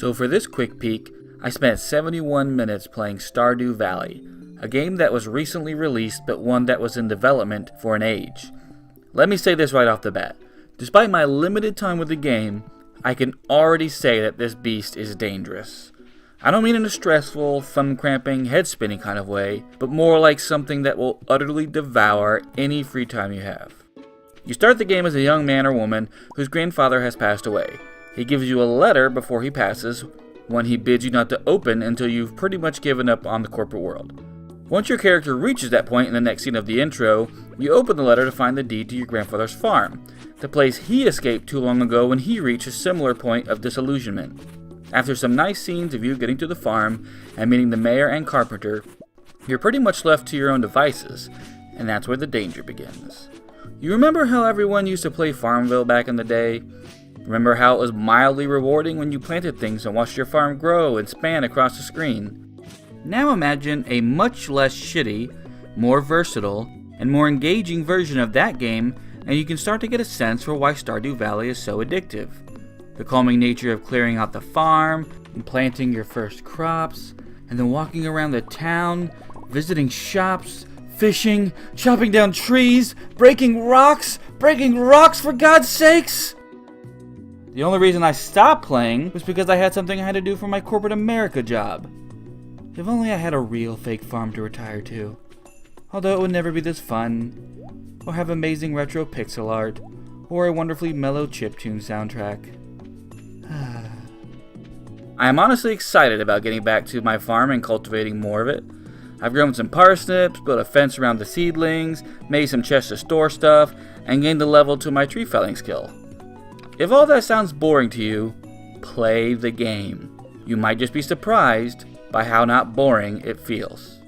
So for this quick peek, I spent 71 minutes playing Stardew Valley, a game that was recently released but one that was in development for an age. Let me say this right off the bat. Despite my limited time with the game, I can already say that this beast is dangerous. I don't mean in a stressful, thumb-cramping, head-spinning kind of way, but more like something that will utterly devour any free time you have. You start the game as a young man or woman whose grandfather has passed away. He gives you a letter before he passes, one he bids you not to open until you've pretty much given up on the corporate world. Once your character reaches that point in the next scene of the intro, you open the letter to find the deed to your grandfather's farm, the place he escaped too long ago when he reached a similar point of disillusionment. After some nice scenes of you getting to the farm and meeting the mayor and carpenter, you're pretty much left to your own devices, and that's where the danger begins. You remember how everyone used to play Farmville back in the day? Remember how it was mildly rewarding when you planted things and watched your farm grow and span across the screen? Now imagine a much less shitty, more versatile, and more engaging version of that game, and you can start to get a sense for why Stardew Valley is so addictive. The calming nature of clearing out the farm, and planting your first crops, and then walking around the town, visiting shops, fishing, chopping down trees, breaking rocks for God's sakes! The only reason I stopped playing was because I had something I had to do for my corporate America job. If only I had a real fake farm to retire to. Although it would never be this fun, or have amazing retro pixel art, or a wonderfully mellow chiptune soundtrack. I am honestly excited about getting back to my farm and cultivating more of it. I've grown some parsnips, built a fence around the seedlings, made some chests to store stuff, and gained a level to my tree felling skill. If all that sounds boring to you, play the game. You might just be surprised by how not boring it feels.